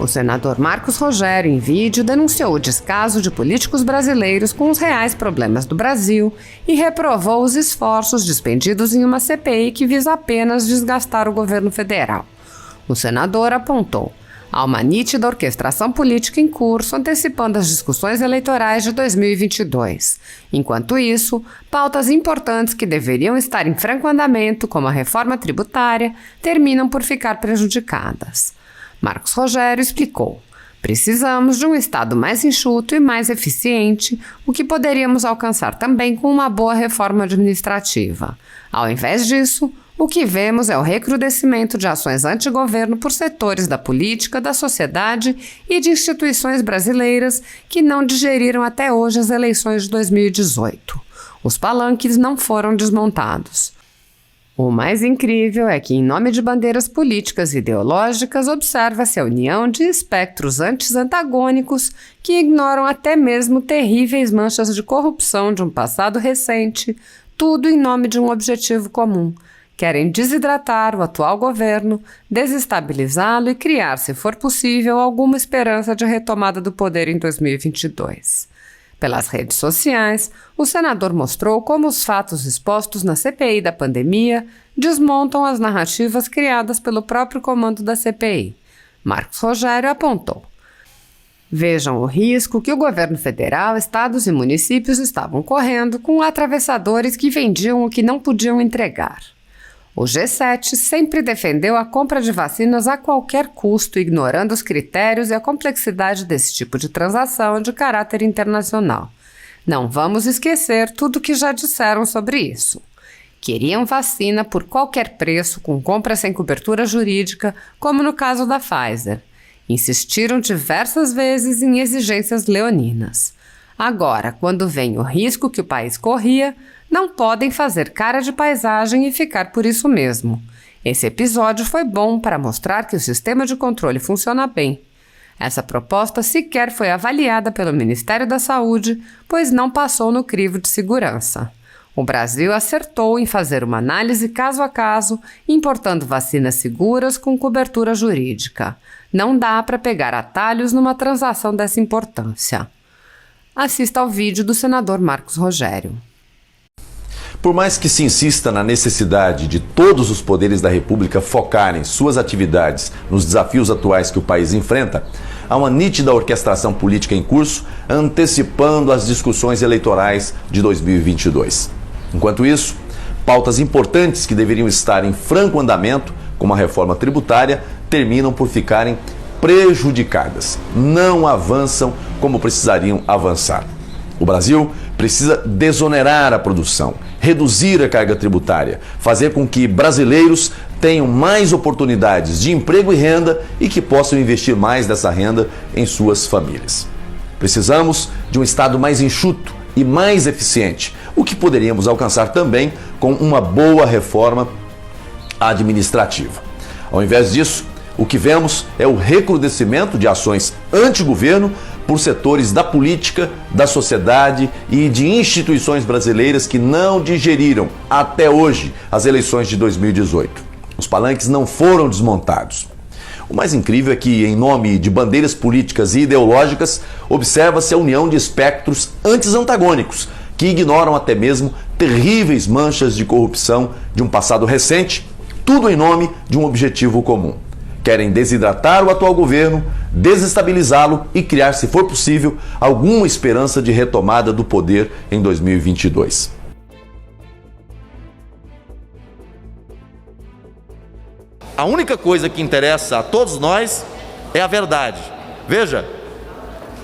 O senador Marcos Rogério, em vídeo, denunciou o descaso de políticos brasileiros com os reais problemas do Brasil e reprovou os esforços despendidos em uma CPI que visa apenas desgastar o governo federal. O senador apontou: há uma nítida orquestração política em curso antecipando as discussões eleitorais de 2022. Enquanto isso, pautas importantes que deveriam estar em franco andamento, como a reforma tributária, terminam por ficar prejudicadas. Marcos Rogério explicou: precisamos de um Estado mais enxuto e mais eficiente, o que poderíamos alcançar também com uma boa reforma administrativa. Ao invés disso, o que vemos é o recrudescimento de ações antigoverno por setores da política, da sociedade e de instituições brasileiras que não digeriram até hoje as eleições de 2018. Os palanques não foram desmontados. O mais incrível é que, em nome de bandeiras políticas e ideológicas, observa-se a união de espectros antagônicos que ignoram até mesmo terríveis manchas de corrupção de um passado recente, tudo em nome de um objetivo comum. Querem desidratar o atual governo, desestabilizá-lo e criar, se for possível, alguma esperança de retomada do poder em 2022. Pelas redes sociais, o senador mostrou como os fatos expostos na CPI da pandemia desmontam as narrativas criadas pelo próprio comando da CPI. Marcos Rogério apontou: vejam o risco que o governo federal, estados e municípios estavam correndo com atravessadores que vendiam o que não podiam entregar. O G7 sempre defendeu a compra de vacinas a qualquer custo, ignorando os critérios e a complexidade desse tipo de transação de caráter internacional. Não vamos esquecer tudo o que já disseram sobre isso. Queriam vacina por qualquer preço, com compra sem cobertura jurídica, como no caso da Pfizer. Insistiram diversas vezes em exigências leoninas. Agora, quando vem o risco que o país corria, não podem fazer cara de paisagem e ficar por isso mesmo. Esse episódio foi bom para mostrar que o sistema de controle funciona bem. Essa proposta sequer foi avaliada pelo Ministério da Saúde, pois não passou no crivo de segurança. O Brasil acertou em fazer uma análise caso a caso, importando vacinas seguras com cobertura jurídica. Não dá para pegar atalhos numa transação dessa importância. Assista ao vídeo do senador Marcos Rogério. Por mais que se insista na necessidade de todos os poderes da República focarem suas atividades nos desafios atuais que o país enfrenta, há uma nítida orquestração política em curso antecipando as discussões eleitorais de 2022. Enquanto isso, pautas importantes que deveriam estar em franco andamento, como a reforma tributária, terminam por ficarem prejudicadas, não avançam como precisariam avançar. O Brasil precisa desonerar a produção, reduzir a carga tributária, fazer com que brasileiros tenham mais oportunidades de emprego e renda e que possam investir mais dessa renda em suas famílias. Precisamos de um Estado mais enxuto e mais eficiente, o que poderíamos alcançar também com uma boa reforma administrativa. Ao invés disso, o que vemos é o recrudescimento de ações anti-governo por setores da política, da sociedade e de instituições brasileiras que não digeriram até hoje as eleições de 2018. Os palanques não foram desmontados. O mais incrível é que, em nome de bandeiras políticas e ideológicas, observa-se a união de espectros antagônicos que ignoram até mesmo terríveis manchas de corrupção de um passado recente, tudo em nome de um objetivo comum. Querem desidratar o atual governo, desestabilizá-lo e criar, se for possível, alguma esperança de retomada do poder em 2022. A única coisa que interessa a todos nós é a verdade. Veja,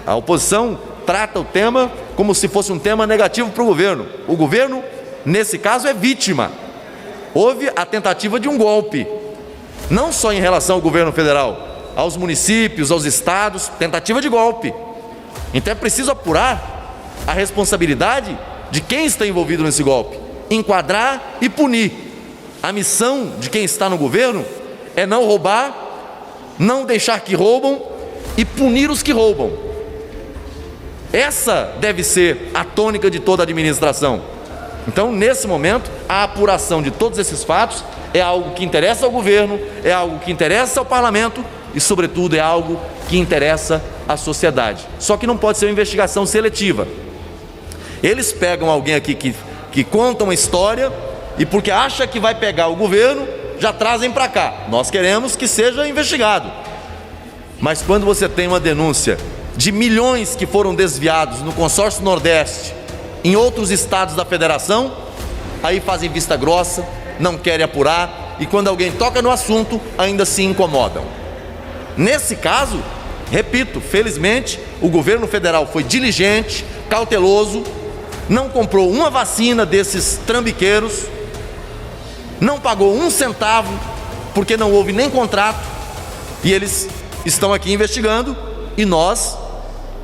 a oposição trata o tema como se fosse um tema negativo para o governo. O governo, nesse caso, é vítima. Houve a tentativa de um golpe. Não só em relação ao governo federal, aos municípios, aos estados, tentativa de golpe. Então é preciso apurar a responsabilidade de quem está envolvido nesse golpe, enquadrar e punir. A missão de quem está no governo é não roubar, não deixar que roubam e punir os que roubam. Essa deve ser a tônica de toda a administração. Então, nesse momento, a apuração de todos esses fatos é algo que interessa ao governo, é algo que interessa ao parlamento e, sobretudo, é algo que interessa à sociedade. Só que não pode ser uma investigação seletiva. Eles pegam alguém aqui que conta uma história e, porque acha que vai pegar o governo, já trazem para cá. Nós queremos que seja investigado. Mas quando você tem uma denúncia de milhões que foram desviados no consórcio Nordeste, em outros estados da federação, aí fazem vista grossa, não querem apurar, e quando alguém toca no assunto, ainda se incomodam. Nesse caso, repito, felizmente, o governo federal foi diligente, cauteloso, não comprou uma vacina desses trambiqueiros, não pagou um centavo, porque não houve nem contrato, e eles estão aqui investigando, e nós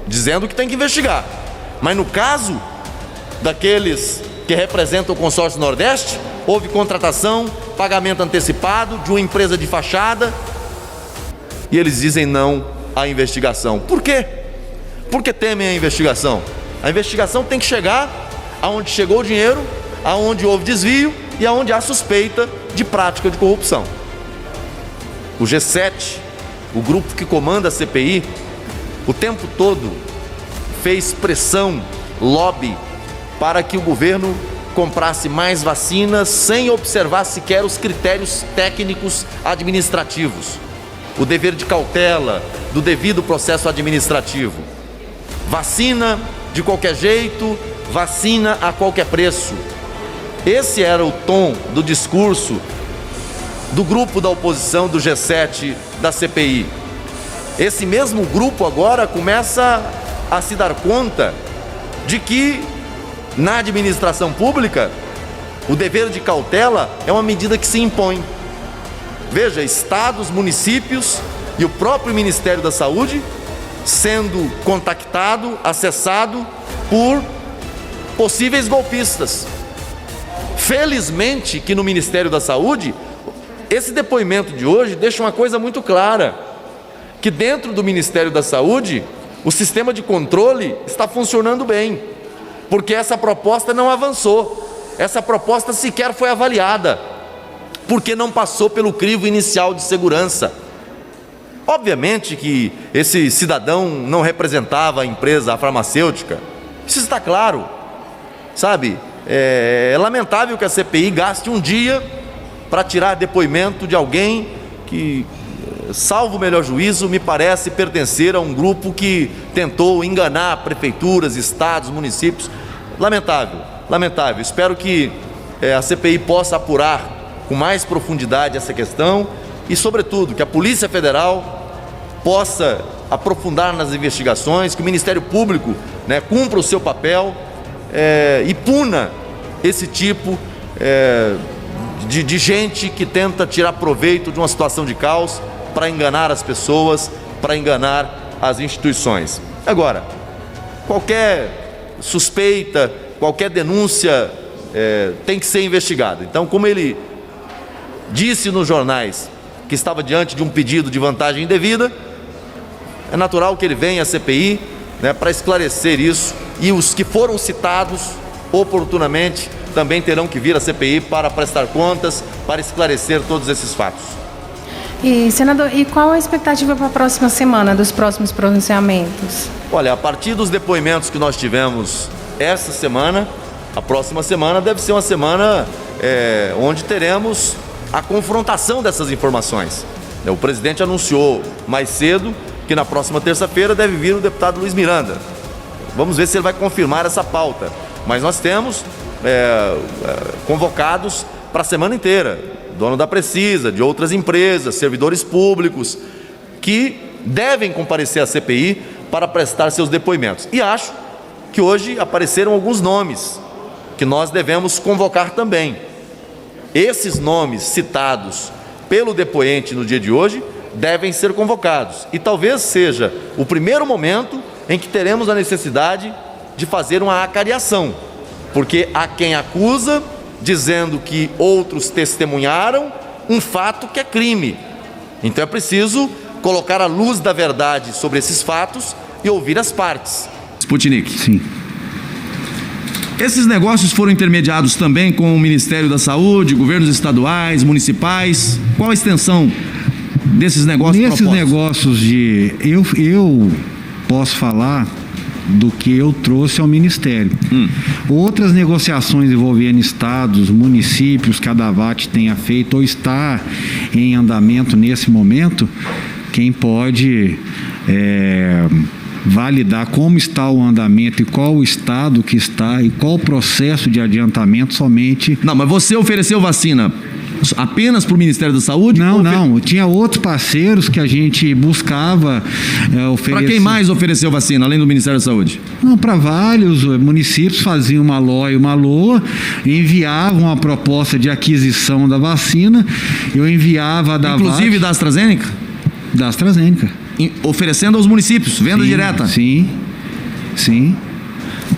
dizendo que tem que investigar. Mas no caso daqueles que representam o consórcio Nordeste, houve contratação, pagamento antecipado de uma empresa de fachada, e eles dizem não à investigação. Por quê? Porque temem a investigação. A investigação tem que chegar aonde chegou o dinheiro, aonde houve desvio e aonde há suspeita de prática de corrupção. O G7, o grupo que comanda a CPI, o tempo todo fez pressão, lobby, para que o governo comprasse mais vacinas sem observar sequer os critérios técnicos administrativos, o dever de cautela do devido processo administrativo. Vacina de qualquer jeito, vacina a qualquer preço. Esse era o tom do discurso do grupo da oposição do G7 da CPI. Esse mesmo grupo agora começa a se dar conta de que na administração pública o dever de cautela é uma medida que se impõe. Veja, estados, municípios e o próprio Ministério da Saúde sendo contactado, acessado por possíveis golpistas. Felizmente que no Ministério da Saúde, esse depoimento de hoje deixa uma coisa muito clara, que dentro do Ministério da Saúde, o sistema de controle está funcionando bem, porque essa proposta não avançou, essa proposta sequer foi avaliada, porque não passou pelo crivo inicial de segurança. Obviamente que esse cidadão não representava a empresa, a farmacêutica, isso está claro, sabe? É lamentável que a CPI gaste um dia para tirar depoimento de alguém que, salvo o melhor juízo, me parece pertencer a um grupo que tentou enganar prefeituras, estados, municípios. Lamentável, lamentável. Espero que a CPI possa apurar com mais profundidade essa questão e, sobretudo, que a Polícia Federal possa aprofundar nas investigações, que o Ministério Público, cumpra o seu papel e puna esse tipo de gente que tenta tirar proveito de uma situação de caos para enganar as pessoas, para enganar as instituições. Agora, qualquer suspeita, qualquer denúncia tem que ser investigada. Então, como ele disse nos jornais que estava diante de um pedido de vantagem indevida, é natural que ele venha à CPI para esclarecer isso, e os que foram citados oportunamente também terão que vir à CPI para prestar contas, para esclarecer todos esses fatos. E, senador, e qual a expectativa para a próxima semana, dos próximos pronunciamentos? Olha, a partir dos depoimentos que nós tivemos essa semana, a próxima semana deve ser uma semana onde teremos a confrontação dessas informações. O presidente anunciou mais cedo que na próxima terça-feira deve vir o deputado Luiz Miranda. Vamos ver se ele vai confirmar essa pauta. Mas nós temos convocados para a semana inteira, dono da Precisa, de outras empresas, servidores públicos, que devem comparecer à CPI para prestar seus depoimentos. E acho que hoje apareceram alguns nomes que nós devemos convocar também. Esses nomes citados pelo depoente no dia de hoje devem ser convocados. E talvez seja o primeiro momento em que teremos a necessidade de fazer uma acariação, porque há quem acusa, dizendo que outros testemunharam um fato que é crime. Então é preciso colocar a luz da verdade sobre esses fatos e ouvir as partes. Sputnik. Sim. Esses negócios foram intermediados também com o Ministério da Saúde, governos estaduais, municipais. Qual a extensão desses negócios Nesses propostos? negócios eu posso falar do que eu trouxe ao Ministério. Outras negociações envolvendo estados, municípios que a Davat tenha feito ou está em andamento nesse momento, quem pode validar como está o andamento e qual o estado que está e qual o processo de adiantamento somente... Não, mas você ofereceu vacina apenas para o Ministério da Saúde? Não. Tinha outros parceiros que a gente buscava oferecer. Para quem mais ofereceu vacina, além do Ministério da Saúde? Não, para vários municípios faziam uma LOA e uma LOA, enviavam a proposta de aquisição da vacina, eu enviava a Davat... Inclusive da AstraZeneca? Da AstraZeneca. Oferecendo aos municípios, venda direta? Sim.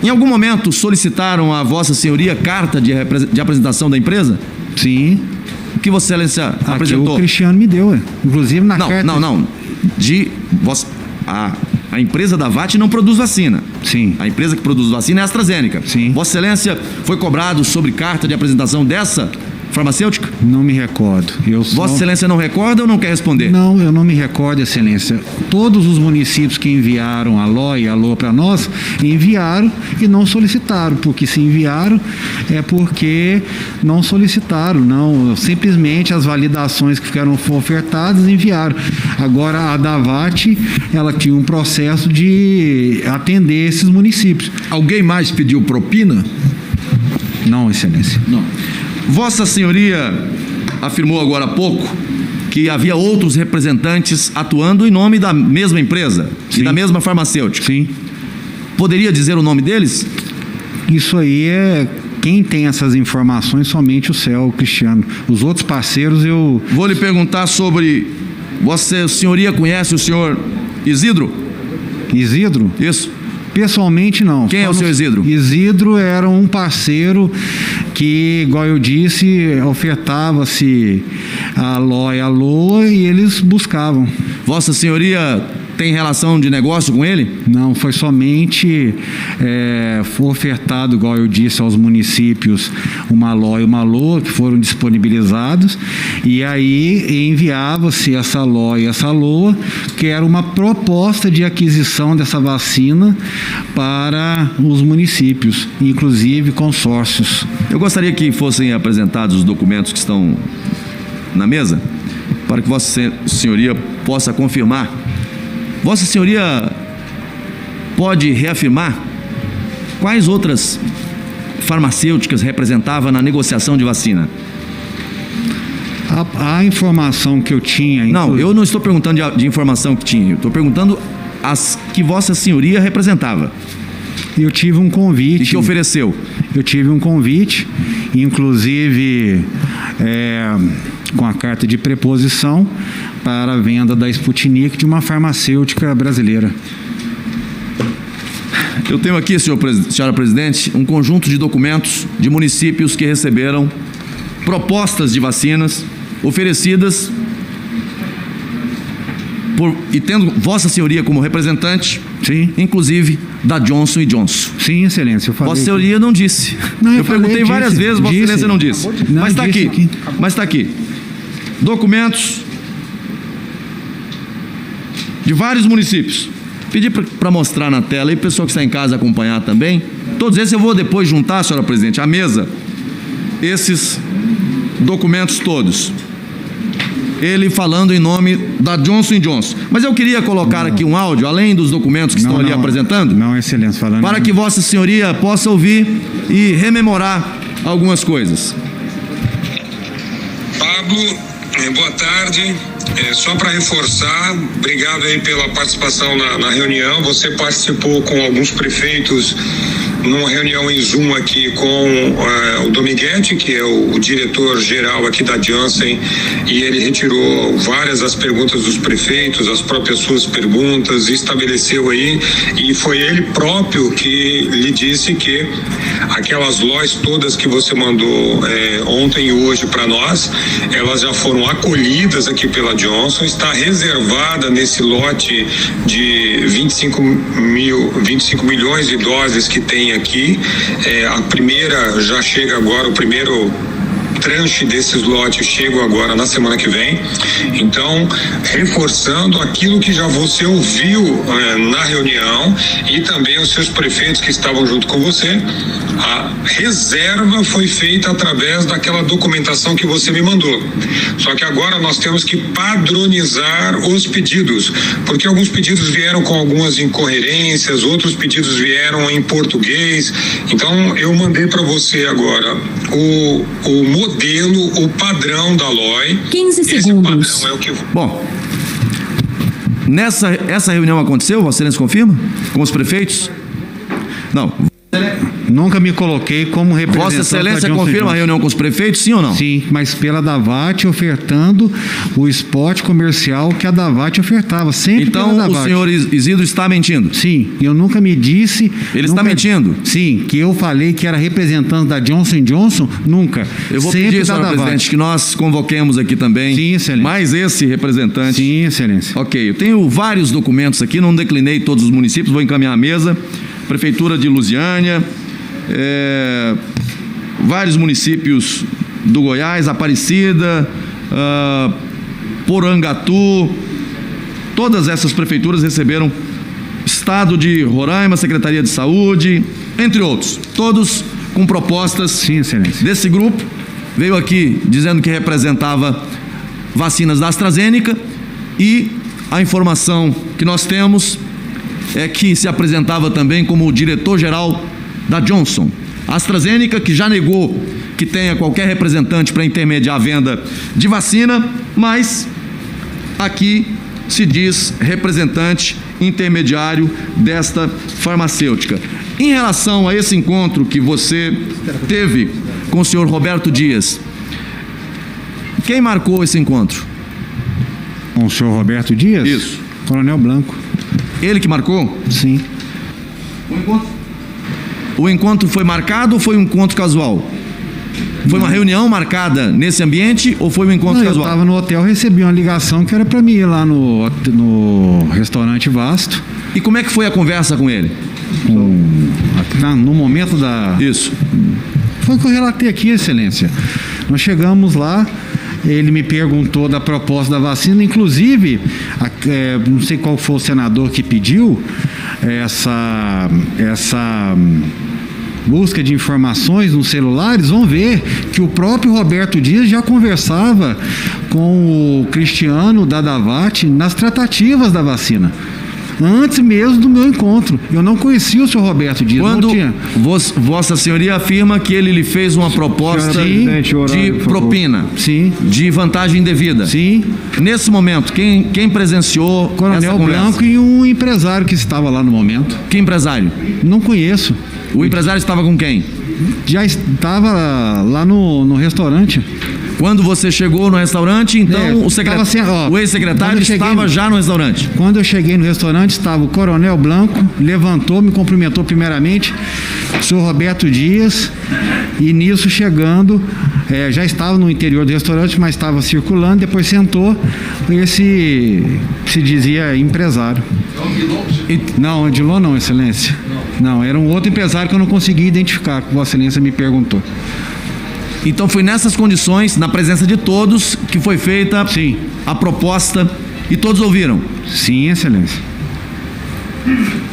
Em algum momento solicitaram a Vossa Senhoria carta de apresentação da empresa? Sim. O que Vossa Excelência apresentou? Aqui o Cristiano me deu, inclusive na carta... Não. A empresa Davat não produz vacina. Sim. A empresa que produz vacina é a AstraZeneca. Sim. Vossa Excelência foi cobrado sobre carta de apresentação dessa farmacêutica? Não me recordo. Vossa Excelência não recorda ou não quer responder? Não, eu não me recordo, Excelência. Todos os municípios que enviaram a LOA e a LOA para nós, enviaram e não solicitaram, porque se enviaram é porque não solicitaram, não, simplesmente as validações que ficaram ofertadas enviaram. Agora a Davat, ela tinha um processo de atender esses municípios. Alguém mais pediu propina? Não, Excelência. Não. Vossa Senhoria afirmou agora há pouco que havia outros representantes atuando em nome da mesma empresa e da mesma farmacêutica. Sim. Poderia dizer o nome deles? Isso aí quem tem essas informações somente o CEL, o Cristiano. Os outros parceiros eu... Vou lhe perguntar sobre... Vossa Senhoria conhece o senhor Isidro? Isidro? Isso. Pessoalmente, não. Quem é o seu Isidro? Isidro era um parceiro que, igual eu disse, ofertava-se a LOA e a LOA e eles buscavam. Vossa Senhoria tem relação de negócio com ele? Não, foi somente foi ofertado, igual eu disse, aos municípios uma LOA e uma LOA que foram disponibilizados e aí enviava-se essa LOA e essa LOA, que era uma proposta de aquisição dessa vacina para os municípios, inclusive consórcios. Eu gostaria que fossem apresentados os documentos que estão na mesa, para que Vossa Senhoria possa confirmar. Vossa Senhoria pode reafirmar quais outras farmacêuticas representava na negociação de vacina? A informação que eu tinha... Não, eu não estou perguntando de informação que tinha, eu estou perguntando as que Vossa Senhoria representava. Eu tive um convite... E que ofereceu? Eu tive um convite, inclusive com a carta de preposição para a venda da Sputnik de uma farmacêutica brasileira. Eu tenho aqui, senhora presidente, um conjunto de documentos de municípios que receberam propostas de vacinas oferecidas e tendo Vossa Senhoria como representante, sim, inclusive da Johnson & Johnson. Sim, Excelência, eu falei. Vossa Senhoria não disse. Não, eu perguntei várias vezes, Vossa Excelência não disse. Não, mas está aqui. Mas está aqui. Documentos de vários municípios. Pedi para mostrar na tela e o pessoal que está em casa acompanhar também. Todos esses eu vou depois juntar, senhora presidente, à mesa, esses documentos todos. Ele falando em nome da Johnson & Johnson. Mas eu queria colocar aqui um áudio, além dos documentos que estão ali apresentando. Não, Excelência, falando. Para que Vossa Senhoria possa ouvir e rememorar algumas coisas. Pablo, boa tarde. Só para reforçar, obrigado aí pela participação na reunião. Você participou com alguns prefeitos numa reunião em Zoom aqui com o Dominguete, que é o diretor-geral aqui da Janssen, e ele retirou várias das perguntas dos prefeitos, as próprias suas perguntas, e estabeleceu aí, e foi ele próprio que lhe disse que aquelas lojas todas que você mandou ontem e hoje para nós, elas já foram acolhidas aqui pela Johnson, está reservada nesse lote de 25 milhões de doses que tem aqui. A primeira já chega agora, o primeiro tranche desses lotes chegam agora na semana que vem. Então, reforçando aquilo que já você ouviu na reunião e também os seus prefeitos que estavam junto com você, a reserva foi feita através daquela documentação que você me mandou. Só que agora nós temos que padronizar os pedidos, porque alguns pedidos vieram com algumas incoerências, outros pedidos vieram em português. Então eu mandei para você agora o modelo, o padrão da LOI. 15 segundos. Esse padrão é o que... Bom, essa reunião aconteceu, Vossa Excelência confirma? Com os prefeitos? Não. Nunca me coloquei como representante. Vossa Excelência confirma a reunião com os prefeitos, sim ou não? Sim, mas pela Davat ofertando o spot comercial que a Davat ofertava, sempre então, pela Davat. O senhor Isidro está mentindo? Sim, eu nunca me disse... Ele está mentindo? Sim, que eu falei que era representante da Johnson & Johnson, nunca. Eu vou sempre pedir, senhor Davat. presidente, que nós convoquemos aqui também. Sim, excelência. Mais esse representante. Sim, excelência. Ok, eu tenho vários documentos aqui, não declinei todos os municípios, vou encaminhar à mesa. Prefeitura de Lusiânia, vários municípios do Goiás, Aparecida, Porangatu, todas essas prefeituras receberam Estado de Roraima, Secretaria de Saúde, entre outros, todos com propostas. Sim, excelência. Desse grupo. Veio aqui dizendo que representava vacinas da AstraZeneca e a informação que nós temos é que se apresentava também como o diretor-geral da Johnson. A AstraZeneca, que já negou que tenha qualquer representante para intermediar a venda de vacina, mas aqui se diz representante intermediário desta farmacêutica. Em relação a esse encontro que você teve com o senhor Roberto Dias, quem marcou esse encontro? Com o senhor Roberto Dias? Isso. Coronel Blanco. Ele que marcou? Sim. O encontro foi marcado ou foi um encontro casual? Foi uma reunião marcada nesse ambiente ou foi um encontro casual? Eu estava no hotel, recebi uma ligação que era para mim ir lá no restaurante Vasto. E como é que foi a conversa com ele? No momento da... Isso. Foi o que eu relatei aqui, excelência. Nós chegamos lá, ele me perguntou da proposta da vacina, inclusive, não sei qual foi o senador que pediu essa busca de informações nos celulares. Vão ver que o próprio Roberto Dias já conversava com o Cristiano da Davat nas tratativas da vacina. Antes mesmo do meu encontro. Eu não conhecia o senhor Roberto Dias. Quando Vossa Senhoria afirma que ele lhe fez uma proposta de propina, sim, de vantagem indevida. Sim. Nesse momento, quem presenciou Coronel Blanco e um empresário que estava lá no momento. Que empresário? Não conheço. O empresário estava com quem? Já estava lá no restaurante. Quando você chegou no restaurante, então o ex-secretário estava já no restaurante. Quando eu cheguei no restaurante, estava o Coronel Blanco, levantou, me cumprimentou primeiramente, o senhor Roberto Dias, e nisso chegando, já estava no interior do restaurante, mas estava circulando, depois sentou esse que se dizia empresário. Não, Edilon não, excelência. Não, era um outro empresário que eu não consegui identificar, que Vossa Excelência me perguntou. Então foi nessas condições, na presença de todos, que foi feita a proposta e todos ouviram? Sim, excelência.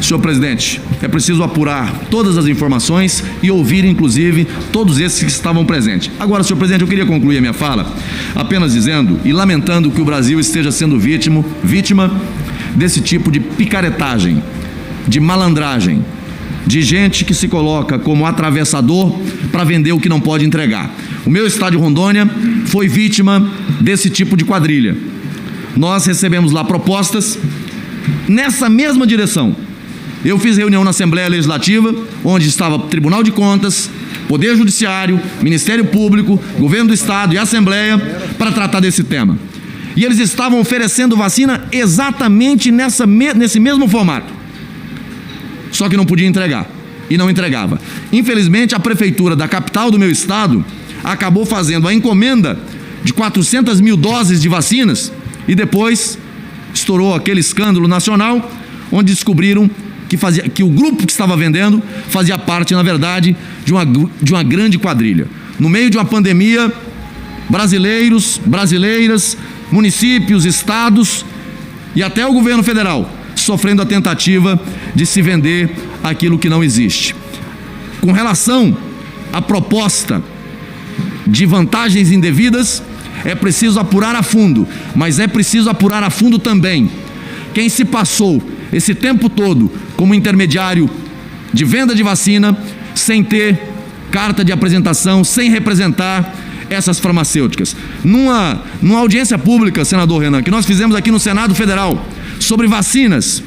Senhor presidente, é preciso apurar todas as informações e ouvir, inclusive, todos esses que estavam presentes. Agora, senhor presidente, eu queria concluir a minha fala apenas dizendo e lamentando que o Brasil esteja sendo vítima desse tipo de picaretagem, de malandragem, de gente que se coloca como atravessador para vender o que não pode entregar. O meu estado de Rondônia foi vítima desse tipo de quadrilha. Nós recebemos lá propostas nessa mesma direção. Eu fiz reunião na Assembleia Legislativa, onde estava Tribunal de Contas, Poder Judiciário, Ministério Público, Governo do Estado e Assembleia para tratar desse tema. E eles estavam oferecendo vacina exatamente nesse mesmo formato. Só que não podia entregar, e não entregava. Infelizmente, a prefeitura da capital do meu estado acabou fazendo a encomenda de 400 mil doses de vacinas e depois estourou aquele escândalo nacional, onde descobriram que o grupo que estava vendendo fazia parte, na verdade, de uma grande quadrilha. No meio de uma pandemia, brasileiros, brasileiras, municípios, estados e até o governo federal sofrendo a tentativa de se vender aquilo que não existe. Com relação à proposta de vantagens indevidas, é preciso apurar a fundo, mas é preciso apurar a fundo também quem se passou esse tempo todo como intermediário de venda de vacina sem ter carta de apresentação, sem representar essas farmacêuticas. Numa audiência pública, senador Renan, que nós fizemos aqui no Senado Federal sobre vacinas,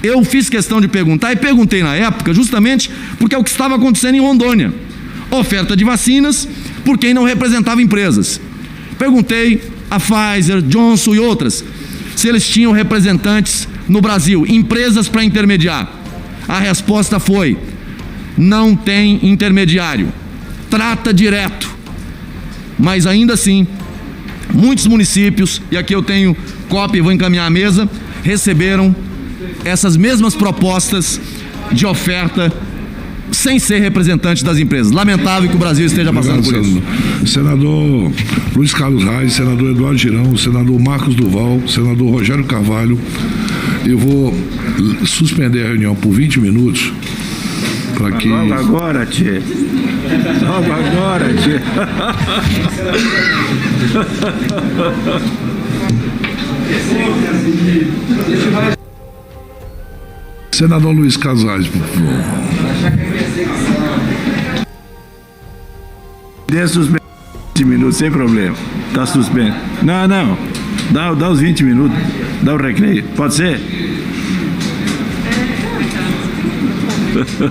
eu fiz questão de perguntar e perguntei na época justamente porque é o que estava acontecendo em Rondônia. Oferta de vacinas por quem não representava empresas. Perguntei a Pfizer, Johnson e outras se eles tinham representantes no Brasil, empresas para intermediar. A resposta foi: não tem intermediário, trata direto. Mas ainda assim, muitos municípios, e aqui eu tenho cópia e vou encaminhar à mesa, receberam essas mesmas propostas de oferta sem ser representante das empresas. Lamentável que o Brasil esteja passando por isso. Senador Luiz Carlos Reis, senador Eduardo Girão, senador Marcos Duval, senador Rogério Carvalho, eu vou suspender a reunião por 20 minutos para que... Logo agora, tchê. Logo agora, tchê. Senador Luiz Carlos, por favor. Dê suspenso 20 minutos, sem problema. Está suspenso. Não. Dá os 20 minutos. Dá o recreio. Pode ser?